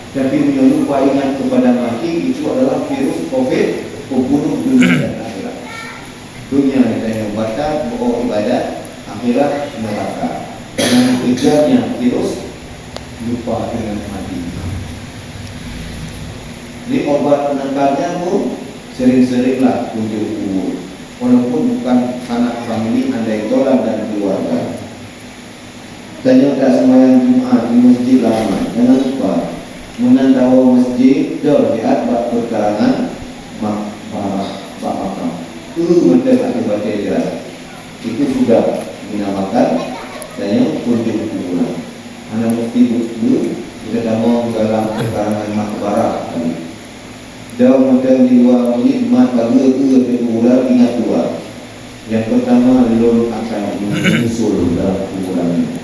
Tapi lupa ingat kepada mati itu adalah virus COVID pembunuh dunia dan akhirat. Dunia yang batal bohong ibadah, akhirat neraka. Dengan kejarnya virus lupa dengan mati. Jadi obat penangkalnya pun sering-seringlah kunjung kubur. Walaupun bukan anak famili Anda tolak dan keluarga. Tanya tak sembahyang Jumat di masjid lama. Jangan lupa menantau masjid jauh di atas perkarangan makam. Mereka tak baca jelas. Itu sudah dinamakan tanya kunjung kuburan. Anda mesti betul kita tamu dalam perkarangan makbarah tadi. Jauh macam di luar masjid maka kuburan ingat dua. Yang pertama lulun akan menyusul dalam kuburan ini.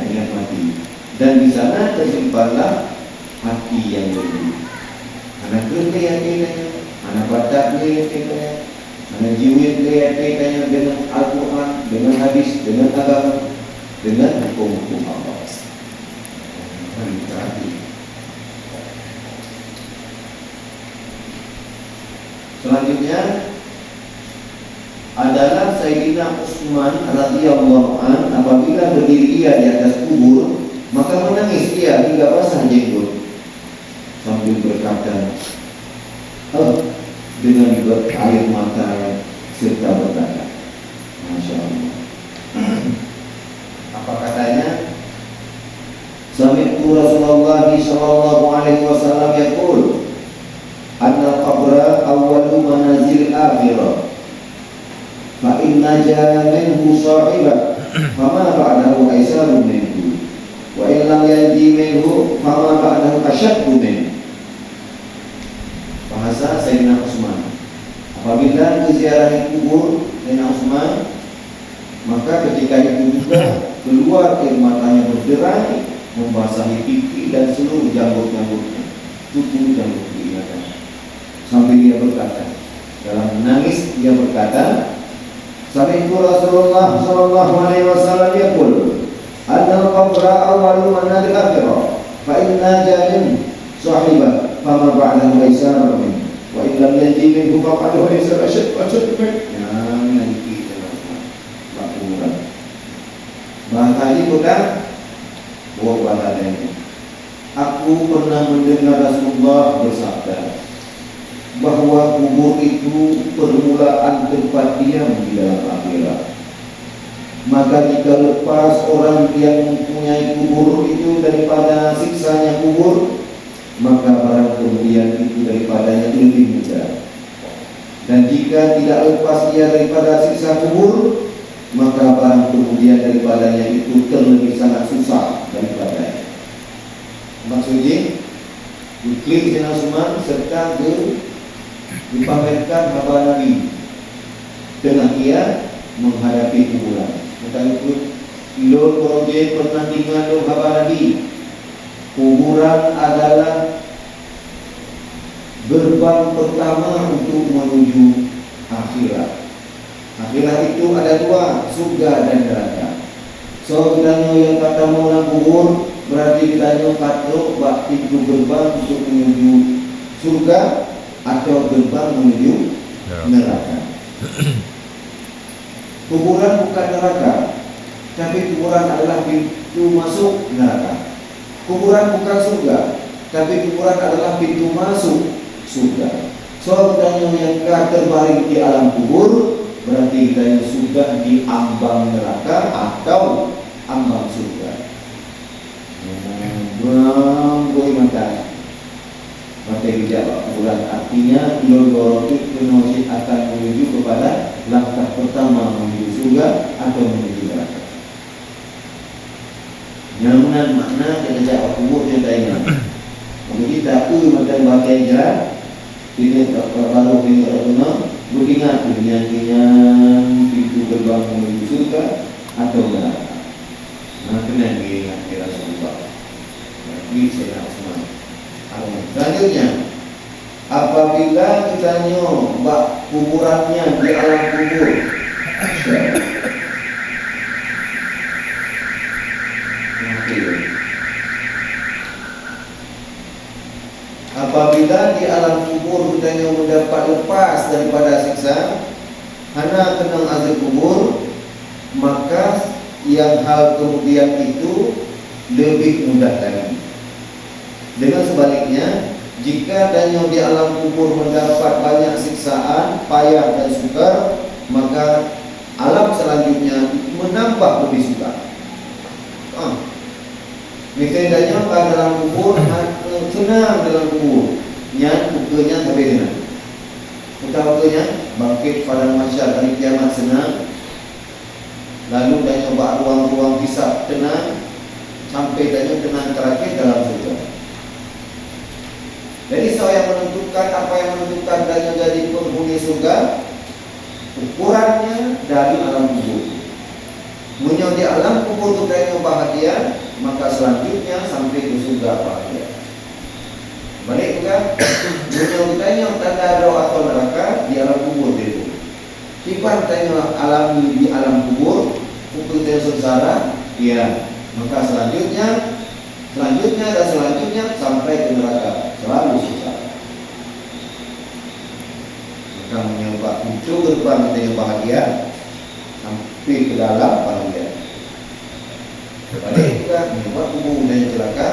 Ingat mati. Dan di sana tersimpanlah hati yang bersih. Anak kerja hati tanya, anak batak dia tanya, anak jiwit dia tanya dengan Al-Quran, dengan hadis, dengan agama, dengan hukum-hukum Allah. Selanjutnya adalah Sayyidina Utsman radhiyallahu an, apabila berdiri ia di atas kubur maka menangis ia hingga basah jenggot sambil berkata dengan air mata serta berkata, Masya Allah. Apa katanya? Sami'tu Rasulullah sallallahu alaihi wasallam yaqul anna qabra awwalu manazil akhirah fa inna minhu sahiba fama ba'dahu aisaru minhu wa illam yanji minhu fama ba'dahu asyaddu minhu. Bahasa Sayyidina Utsman, apabila ziarahi kubur Sayyidina Utsman maka ketika itu juga keluar air matanya berderai membasahi pipi dan seluruh janggut-janggutnya, tubuh janggut diingatkan. Sambil dia berkata, dalam menangis dia berkata, Sami'tu Rasulullah sallallahu alaihi wasallam yaqul, "Annal qabra awwalu manazil akhirah, fa inna jamin sahiba, fama ba'dahu aisara min, wa in lam yaji minhu faqad aisara ashad min." Yang nanti bakuran. Bahasa ini bukan bahasa ini. Aku pernah mendengar Rasulullah bersabda bahwa kubur itu permulaan tempat diam di dalam akhirat. Maka jika lepas orang yang mempunyai kubur itu daripada siksanya kubur, maka barang kemudian itu daripadanya lebih mudah. Dan jika tidak lepas dia daripada siksa kubur, maka barang kemudian daripadanya itu terlebih sangat susah daripadanya. Maksudnya iklim Sayyidina Utsman serta dipamerkan kabar Nabi dengan ia menghadapi kuburan. Maka itu Ilon Proje pernah tinggal kabar Nabi. Kuburan adalah gerbang pertama untuk menuju akhirat. Akhirat itu ada dua, surga dan neraka. So kita yang kata maulah kubur berarti kita nyokatro bak pintu gerbang untuk menuju surga atau gerbang menuju neraka. Kuburan bukan neraka, tapi kuburan adalah pintu masuk neraka. Kuburan bukan surga, tapi kuburan adalah pintu masuk surga. So kita yang terbaring di alam kubur berarti kita sudah di ambang neraka atau ambang surga. Boy mata. Materi jawab kuburan artinya loroti penulis akan menuju kepada langkah pertama menuju surga atau menuju neraka. Nyamunan makna kita jawab kubur yang lainnya. Kemudian tak makan bagai jalan tidak baru tinggal rumah beringat kenyang pintu gerbang menuju surga atau neraka. Nah, kena diingat Rasulullah. Nabi Sayyidina Utsman. Selanjutnya, apabila kita nyobak kuburannya di alam kubur, apabila di alam kubur kita yang mendapat lepas daripada siksa, hana kenang azab kubur, maka yang hal kemudian itu lebih mudah lagi. Dengan sebaliknya, jika danyo di alam kubur mendapat banyak siksaan, payah dan sukar, maka alam selanjutnya menambah lebih sukar. Misalnya danyo pada dalam kubur senang dalam kubur, nyan bukanya tapi senang. Bukanya bangkit pada mahsyar hari kiamat senang. Lalu danyo buat ruang-ruang hisab tenang, sampai danyo tenang terakhir dalam surga. Jadi saya yang menentukan apa yang menentukan danyo jadi penghuni surga, ukurannya dari alam kubur. Munyo di alam kubur itu danyo bahagia, maka selanjutnya sampai ke surga bahagia. Balik juga, munyo danyo tanda roh atau neraka di alam kubur itu. Tiba danyo alami di alam kubur, kubur danyo sengsara, ya, maka selanjutnya sampai ke neraka, selalu sengsara. Maka menyoba pintu gerbang danyo bahagia sampai ke dalam bahagia. Balik juga menyoba kubur danyo celaka,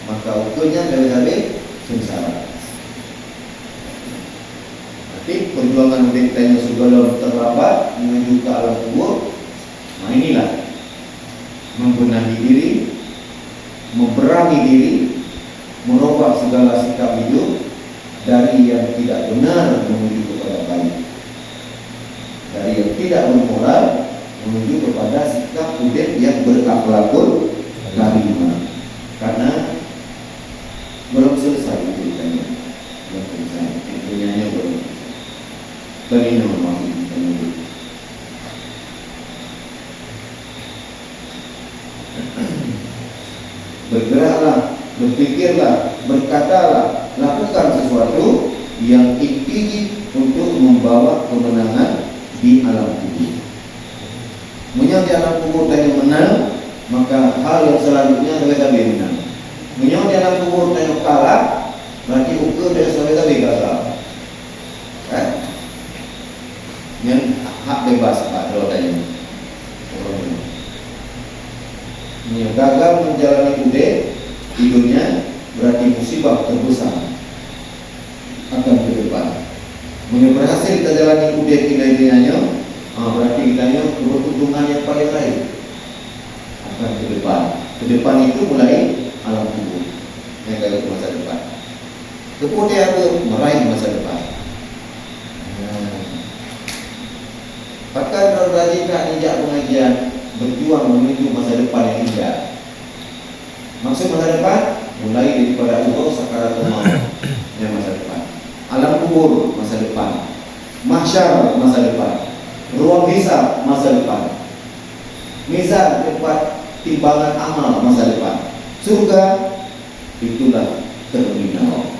maka ukurnya dari sengsara. Tapi perjuangan kita yang sebelum terlambat menuju ke alam kubur, nah inilah membenahi diri, memberangi diri, merubah segala sikap hidup dari yang tidak benar menuju kepada baik, dari yang tidak bermoral menuju kepada sikap hidup yang berakhlakul karimah. Karena belum selesai ceritanya, belum selesai, intinya belum. Bagaimana maksudnya? Bergeraklah, berpikirlah, berkatalah, lakukan sesuatu yang inti untuk membawa kemenangan di alam kubur. Menyang di alam kubur tanya menang, maka hal yang selanjutnya adalah lebih menang. Menyang di alam kubur tanya kalah, berarti ukur dan selanjutnya lebih gagal. Kan? Yang hak bebas Pak kalau tanya. Yang gagal menjalani udeh hidupnya berarti musibah terbesar akan ke depan. Yang berhasil kita jalani udeh tidak berarti kita keberuntungan yang paling baik akan ke depan. Ke depan itu mulai alam kubur yang kalau ke masa depan. Kemudian meraih masa depan. Bahkan rajin injak pengajian berjuang menuju masa depan yang indah. Maksud masa depan mulai daripada umur sakaratul maut yang masa depan, alam kubur masa depan, mahsyar masa depan, ruang hisab masa depan, mizan tempat timbangan amal masa depan, surga itulah terminal,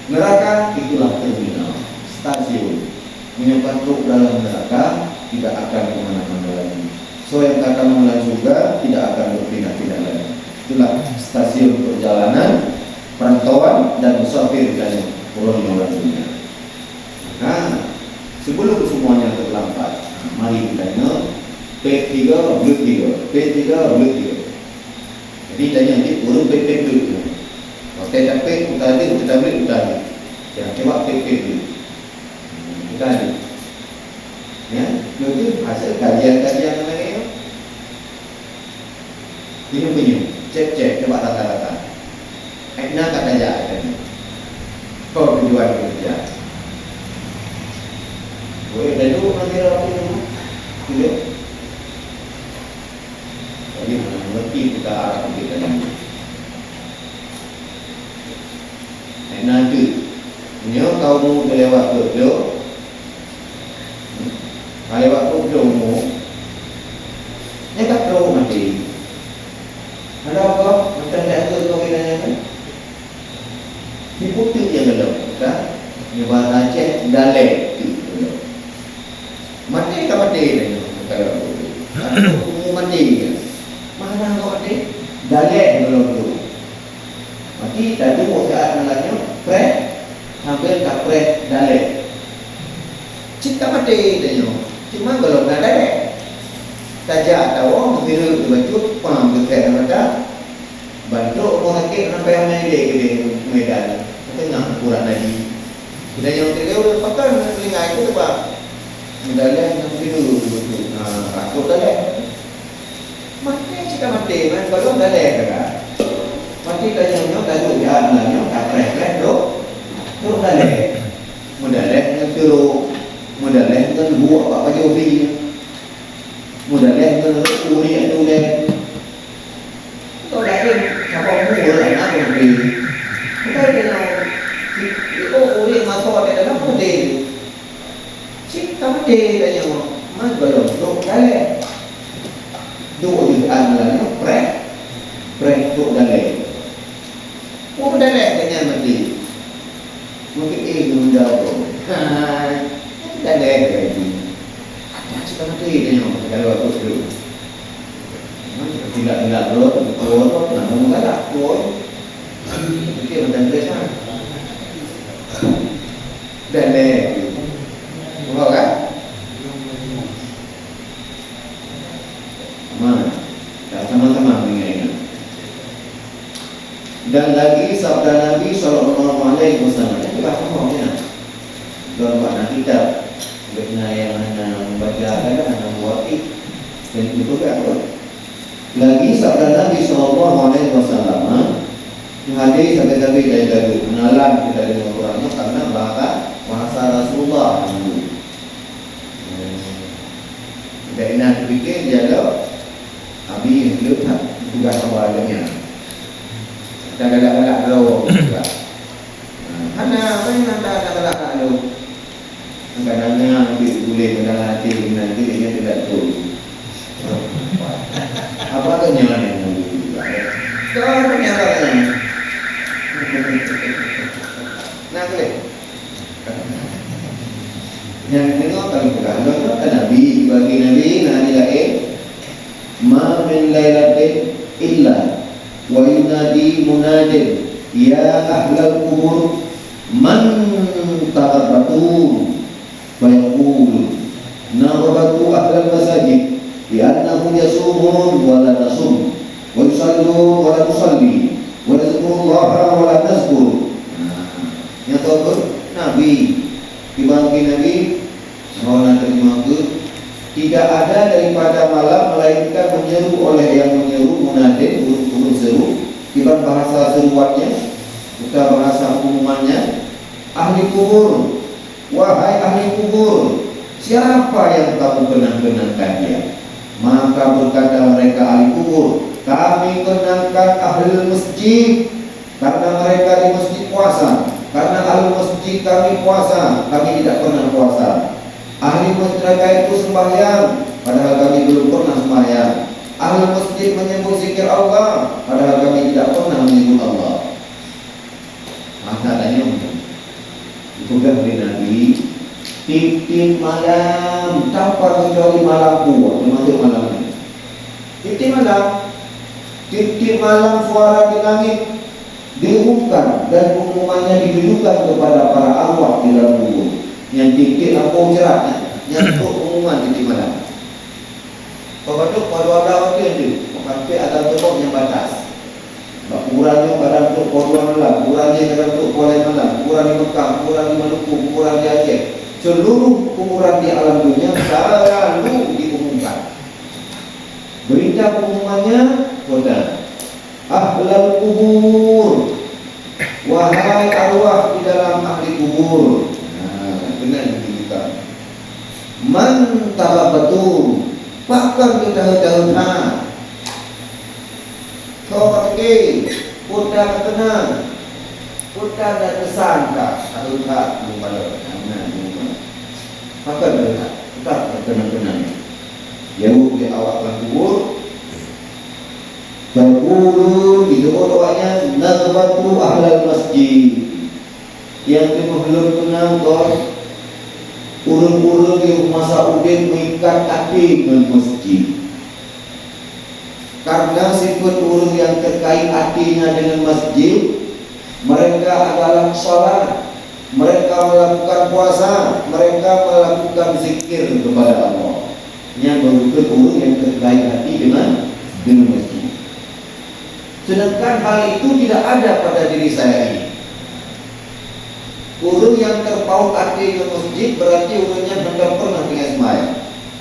neraka itulah terminal, stasiun. Menyimpan truk dalam neraka tidak akan kemana-mana lagi. So yang akan mulai surga tidak akan berpindah-pindah lagi. Itulah stasiun perjalanan perantauan dan musafir dan pulang orang dunia. Nah, sebelum semuanya terlambat, mari kita tengok P3 bulut 3, P3 bulut 3. Jadi tanya nanti urut P3 dulu. Kalau kita P utari, kita beli utari. Jangan coba P3 dulu. Tadi, ya, itu hasil kajian-kajian lain. Pinjam, cek, coba rata-rata. Ekna kata aja, kau tujuan kerja. Boleh dari dulu nanti rapi dulu, tidak. Jadi mengerti kita arah kita ini. Ekna tu, ini kau mau lewat tu. Kalau waktu domo, nyekat domo mati. Ada apa? Macam dah tu kau kena kan? Ni putih yang dalam, kan? Ni bahasa Aceh dalek. Mati tak mati ni? Kalau aku mati, mana kau mati? Dalek dalam tu. Mati dah tu saat malangnya. dia kapret dalek. Cita mati dia. Cuma kalau nak dalek. Tajak tahu mengira kebacut pam ketek ada. Bantu orang sakit sampai yang dia Medan. Tengah kurang lagi. Kita yang dia udah pakai telinga itu tu pak. Dalek yang tidur betul. Aku dalek. Mati cita mati. Kalau dalek kan. Mati tanya tajuk dia nanya kapret dok. Dok dalek. Mudalek yang tiru. Mudalek kan buat apa je ubi. Mudalek kan uri itu deh. Kau dah pun siapa pun orang nak ubi. Kita kena uri masuk ke dalam putih. Cik putih tanya mas belum dok dalek. Dok di antara prek dok dalek. Oh dalek tanya mati. Mungkin menjawab. Dalek lagi. Cik mati tanya kalau aku dulu. Tidak keluar, namun tak keluar. Mungkin macam tu kan. Dalek. Tahu kan? Mana? Sama-sama mengingat. Dan lagi sabda Nabi Sallallahu Alaihi Wasallam itu bahasa mana? Dalam bahasa kita, bagaimana yang membaca kan, membuat dan itu kan. Lagi sabda Nabi Sallallahu Alaihi Wasallam, hadis sampai dari kenalan kita dengan orangnya karena bahasa Rasulullah. Dari nak fikir dia lo, abi hidup tugas awalnya. Dah galak lo juga. Mana apa yang anda galak lo? Kadang-kadang boleh kenal hati nanti dia tidak tahu. Apa kenyang yang juga? Kau kenyang. Nak boleh? Yang tengok kami bukan Nabi bagi Nabi nanti lain ma min lailatin illa wa yunadi munadin ya ahlal kubur man taqabbatu wa yaqulu narabatu ahlal masajid li'annahum yasumun wa la nasum wa yusallun wa la nusalli wa yazkurullaha wa la nazkur. Yang tahu Nabi dibagi Nabi Maulana terima ke tidak ada daripada malam melainkan menyeru oleh yang menyeru munadin huruf seru bukan bahasa seruannya bukan bahasa umumannya ahli kubur wahai ahli kubur siapa yang kamu kenang-kenangkan dia maka berkata mereka ahli kubur kami kenangkan ahli masjid karena mereka di masjid puasa. Karena ahli masjid kami puasa, kami tidak pernah puasa. Ahli masjid mereka itu sembahyang, padahal kami belum pernah sembahyang. Ahli masjid menyebut zikir Allah, padahal kami tidak pernah menyebut Allah. Maknanya itu kan dari Nabi. Tip-tip malam, tanpa kecuali malam kuat, termasuk malam ini. Tip-tip malam suara di langit diumumkan dan pengumumannya ditujukan kepada para arwah di dalam kubur. Yang titik lampu jeratnya, yang untuk pengumuman titik malam. Kalau ada waktu itu, sampai ada tempat yang batas. Kurangnya pada untuk korban malam, kurangnya pada untuk kuala malam, kurang di Mekah, kurang di Maluku, kurang di Aceh. Seluruh kuburan di alam dunia selalu diumumkan. Berita pengumumannya, kota. Ahlal kubur wahai arwah di dalam ahli kubur. Benar kita man tababbatu bahkan kita tahu kau kata putra tenang putra dan tersangka atau tak bukan maka tetap tenang-tenang jauh di awak kubur. Berguru di doanya nazbatu ahlal masjid yang belum kenal kau urun-urun di rumah Saudin mengikat hati dengan masjid karena sifat urun yang terkait hatinya dengan masjid mereka adalah sholat mereka melakukan puasa, mereka melakukan zikir kepada Allah. Yang merupakan orang yang terbaik hati dengan masjid. Sedangkan hal itu tidak ada pada diri saya ini. Orang yang terpaut hati dengan masjid berarti orangnya hendak pernah dengan sembahyang,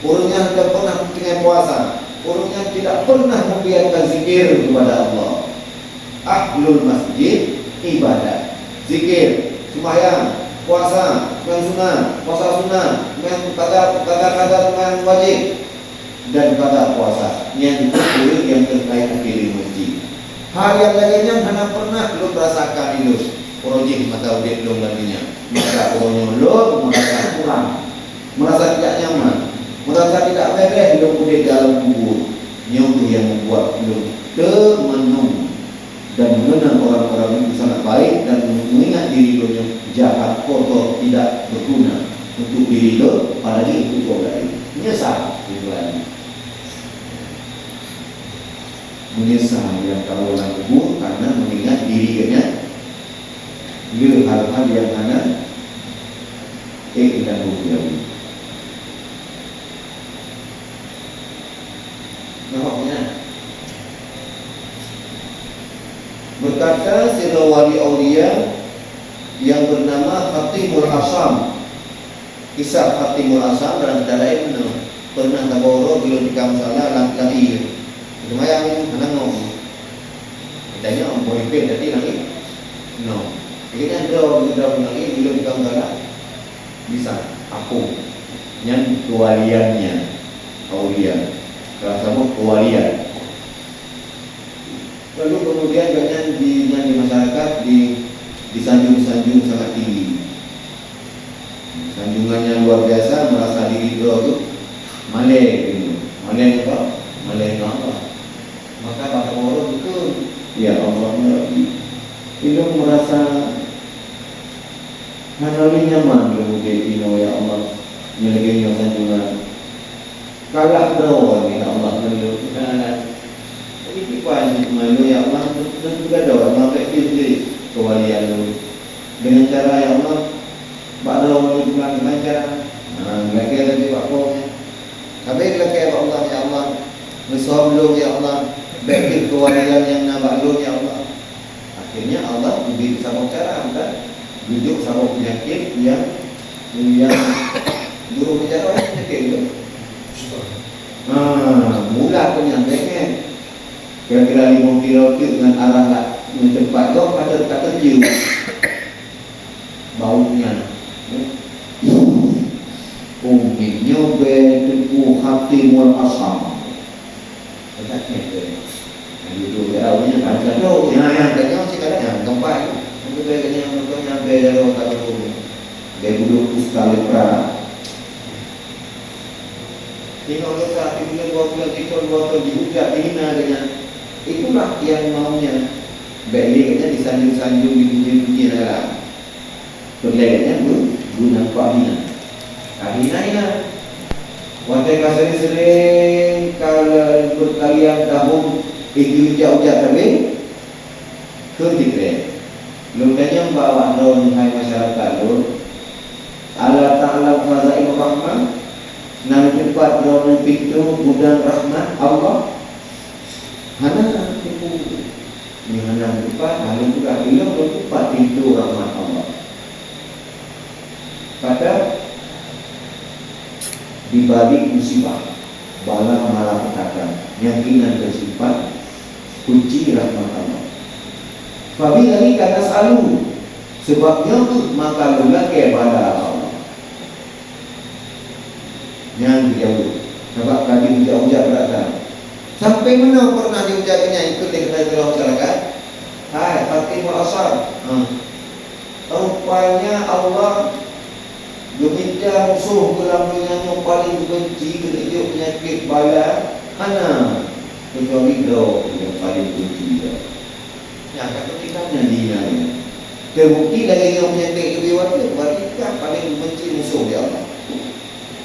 orangnya hendak pernah dengan puasa, orangnya tidak pernah membiarkan zikir kepada Allah. Ahlul masjid ibadah, zikir, sembahyang, puasa, sunat, puasa sunat, kadar dengan wajib dan kadar puasa. Yang itu orang yang terkait di masjid. Hal yang lainnya hanya pernah belum merasakan itu. Projek mata udah belum laginya. Maka orangnya belum merasa kurang, merasa tidak nyaman, merasa tidak beres belum udah dalam kubur. Itu yang membuat belum temenung dan mengenal orang-orang itu sangat baik dan mengingat diri lo yang jahat, kotor, tidak berguna untuk diri lo, apalagi untuk orang lain. Menyesal itu lagi. Menyesal yang kalau orang kubur karena mengingat dirinya hal-hal yang hanya dan bukti. Namanya berkata seorang wali aulia yang bernama Khatimul Asam. Kisah Khatimul Asam dalam lain pernah taboro bila di kamsala lahir. Lumayan anak ngomong. Katanya om boleh jadi lagi. No. Akhirnya dia lagi bila di kamsala bisa aku yang kewaliannya aulia. Kalau sama kewalian. Lalu kemudian banyak di masyarakat disanjung-sanjung sangat tinggi. Sanjungannya luar biasa, merasa diri itu malek gitu. Malek apa? Malek apa? Maka kata orang itu, ya Allah itu merasa hanali nyaman kemudian ya Allah nyelegi sanjungan. Kalah bro ya Allah dulu. Ini banyak malu ya Allah dan juga doa sampai itu kewalian lu dengan cara ya Allah baru bukan dengan cara mereka tadi waktunya tapi lagi ya Allah ya Allah besar lu ya Allah baik kewalian yang nambah lu ya Allah. Akhirnya Allah memberi sama cara kan duduk sama penyakit yang guru bicara penyakit itu mula penyakitnya kira-kira 5 kilo dengan arah tempat itu kata cium baunya umumnya bentuk Khatimul Asam katanya itu ya awalnya baca tuh yang katanya masih kadang yang tempat itu kayaknya yang beda loh kalau dia dulu sekali pra tinggal saat ini buat juga dihina dengan itulah yang maunya. Baiknya disanjung-sanjung dipuji-puji dalam. Berlainya guna kahina. Kahina ini. Waktu kasih sering kalau berkalian tahun itu jauh-jauh tapi ketika lumanya bawa non hai masyarakat lo. Allah Taala fazail rahman. Nang tempat non pintu gudang rahmat Allah. Hana itu ini hana tempat lalu juga bilang tempat pintu rahmat Allah. Pada di balik musibah bala malapetaka yakinan bersifat kunci rahmat Allah. Fabila ini kata selalu sebabnya tu maka lulah kepada Allah. Yang jauh sebab tadi jauh-jauh berada sampai mana pernah diucapkannya ikut dengan dalam masyarakat. Hai Khatimul Asam. Rupanya Allah meminta musuh gelapnya yang paling benci kerja penyakit bala mana kecuali doa yang paling benci dia. Yang kat ketikanya dia ni. Terbukti lagi yang penyakit kebiwat tu berarti kan paling benci musuh dia Allah.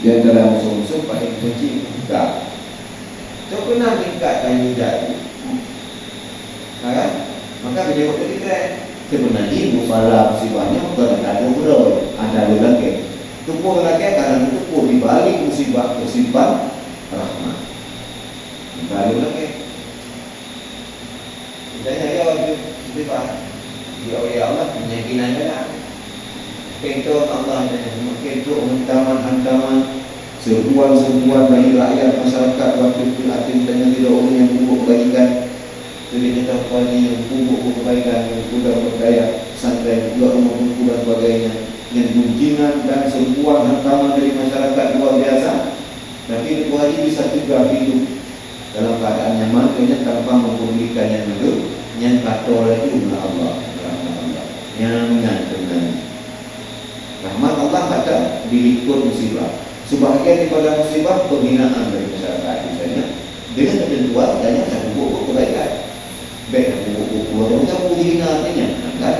Dia adalah musuh-musuh paling benci kita. So pernah tingkat kayu jadi, kan? Maka bila waktu kita sebenarnya musibah musibahnya bukan ada bro, ada lagi. Tumpuk lagi karena tumpuk di balik musibah rahmat. Baru lagi. Jadi ya musibah dia oleh Allah keyakinannya lah. Pintu Allah dan pintu hantaman seruan bagi rakyat masyarakat waktu itu dan tidak orang yang buruk kebaikan. Jadi kita bagi yang buruk kebaikan, yang sudah berdaya santai juga rumah buku dan sebagainya. Yang gunjingan dan seruan hantaman dari masyarakat luar biasa. Tapi itu haji bisa juga hidup dalam keadaan nyaman, tanpa mempedulikan yang hidup, yang kata itu Allah. Nyaman dengan rahmat Allah kata diliput musibah. Sebahagian daripada musibah pembinaan dari masyarakat misalnya dengan ketentuan adanya satu buku kebaikan. Baik buku orang dihina artinya enggak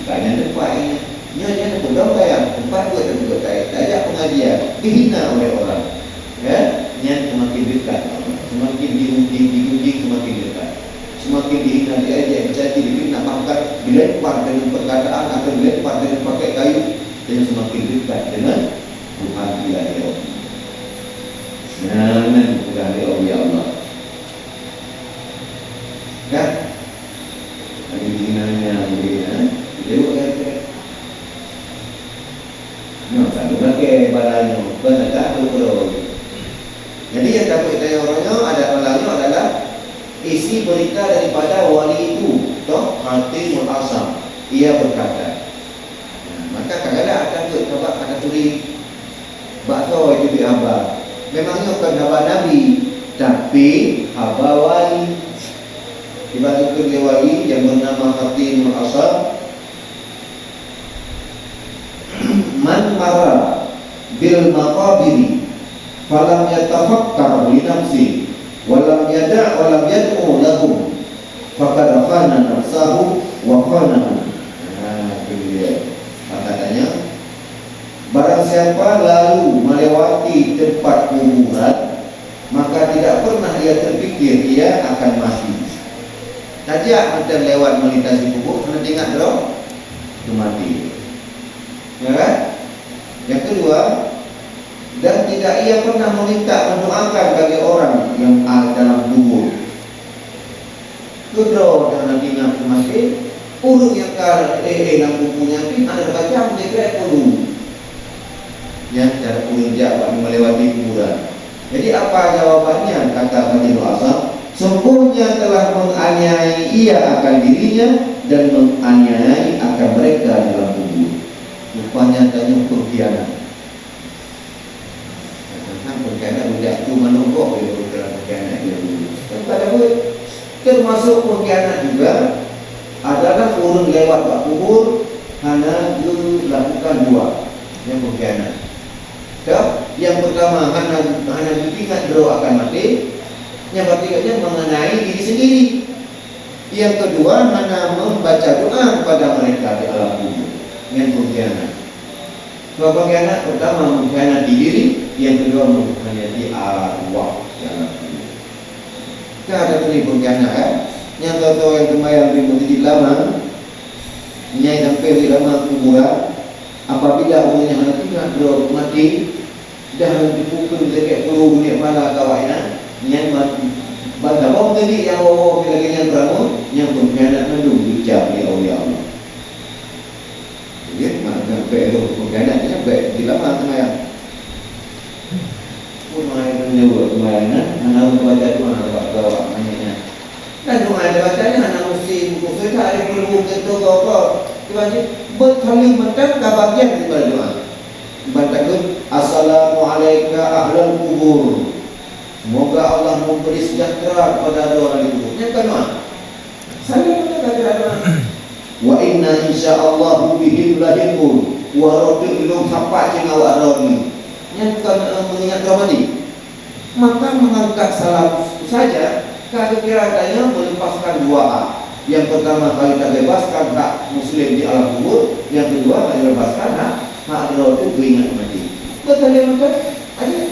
tanya tempatnya. Nyonya pegang bayar tempat buat dan buat ajak pengajian dihina oleh orang. Ya, yang semakin dekat, semakin digunjing semakin dekat. Semakin dihina diajak mencaci difitnah bahkan dilempar dengan perkataan atau dilempar dengan pakai kayu dan semakin dekat dengan Tuhan ilahi Allah. Jangan ilahi Allah. Kan? Ini dinanya begini. Jadi kata no, satu lagi balanya, benar tak betul. Jadi yang dapat kita orangnya adalah isi berita daripada wali itu, toh Hatim al-Asam. Ia berkata, maka kadang-kadang akan coba kata tulis bakso itu di haba. Memangnya bukan haba Nabi, tapi haba wali. Dibantu oleh wali yang bernama Hatim al-Asam. Man mara bil maqabiri falam yatafakkar li nafsi walam yad'u lahum faqad khana nafsahu wa khanahu. Itu dia. Katanya barang siapa lalu melewati tempat kuburan maka tidak pernah ia terfikir ia akan mati. Saja macam lewat melintasi kubur nanti ingat dong itu mati. Ya kan? Yang kedua, dan tidak ia pernah meminta mendoakan bagi orang yang ada dalam kubur. Kedua dan nanti ingat mati. Urut yang dalam kuburnya itu ada macam dia urut. Yang cara urut jawab melewati kuburan. Jadi apa jawabannya? Kata Majnun Asam, sungguhnya telah menganiayai ia akan dirinya dan menganiayai akan mereka dalam kubur. Rupanya tanya pengkhianat. Tentang pengkhianat tidak cuma nombok dia pengkhianat dia dulu. Termasuk pengkhianat juga adalah urun lewat pak kubur hanya dilakukan dua yang pengkhianat. Yang pertama hanya diingat beliau akan mati. Yang ketiganya mengenai diri sendiri. Yang kedua hanya membaca doa kepada mereka di alam kubur. Yang pengkhianat. Sebab pengkhianat pertama mengkhianat di diri, yang kedua mengkhianati arwah yang kubur. Kita ada tulis pengkhianat kan? Yang tahu yang kemarin di lama, nyai sampai di lama kuburan. Apabila orangnya mati, beliau mati, dah dipukul dekat peluru ni kepala kawannya, nyai mati. Bantah bom tadi yang lagi yang beramu, yang pengkhianat mendung dijawab oleh Allah. Jadi maka betul pengkhianatnya baik di lama tengah. Umai menyebut umainya, anak membaca doa bawa namanya. Dan doa yang dibacanya anak mesti buku kita ada perlu tentu apa. Tiba-tiba berkali mentang bagian daripada doa. Bantakan assalamualaikum ahlul kubur. Semoga Allah memberi sejahtera kepada orang itu. Yang kedua, saya kata doa. Wa inna insyaallah bihim lahiqun wa radilum sampai cing awak roni. Yang bukan mengingat mati. Maka mengangkat salam saja kalau kira-kira melepaskan doa. Yang pertama kali kita bebaskan hak muslim di alam kubur, yang kedua kali lepaskan hak roh itu ingat mati. Betul ya betul? Ada.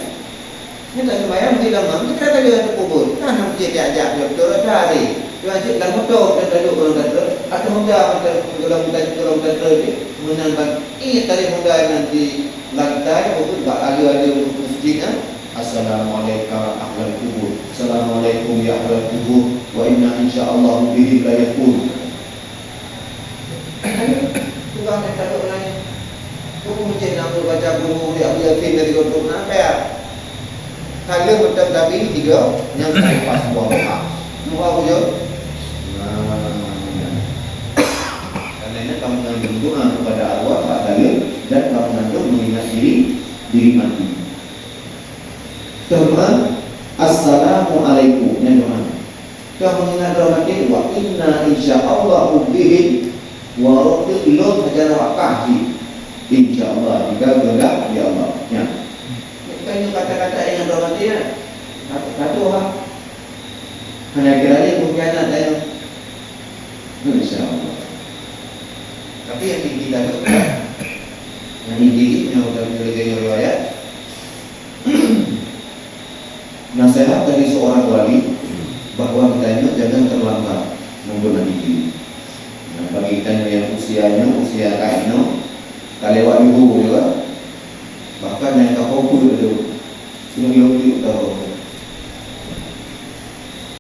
Ini tak sembahyang tidak mampu kita tadi ada kubur. Kan dia diajak dia betul cari. Wajib dan motor dan duduk orang kata atau muda orang kata ni menambah tadi muda nanti lantai itu tak ada masjidnya. Assalamualaikum ahlal kubur. Assalamualaikum ya ahlal kubur. Wa inna insyaallah bihi la yakun. Tuhan kata orang ni. Kamu mungkin nak baca buku dia Yasin dari Qur'an apa ya? Kalau macam tadi tiga yang saya pas buat doa. Doa apa je? Karena kamu mengandung doa kepada Allah Pak Dalil dan kamu mengandung mengingat diri mati. Kedua, Assalamualaikum yang doa. Kamu mengingat doa mati wa inna insyaallah bihi wa rabbil hajar waqahi. InsyaAllah jika berdak ya Allah. Ya. Ini kata-kata yang doa mati ya. Kata orang. Hanya kiranya mungkin ada yang InsyaAllah. Tapi yang kita lakukan, yang ini yang sudah diberikan riwayat. Nasihat dari seorang wali bahwa kita jangan terlambat membunuh diri. Nah, bagi kita yang usia kaino, kalewat ibu juga, bahkan yang tak fokus itu, yang tahu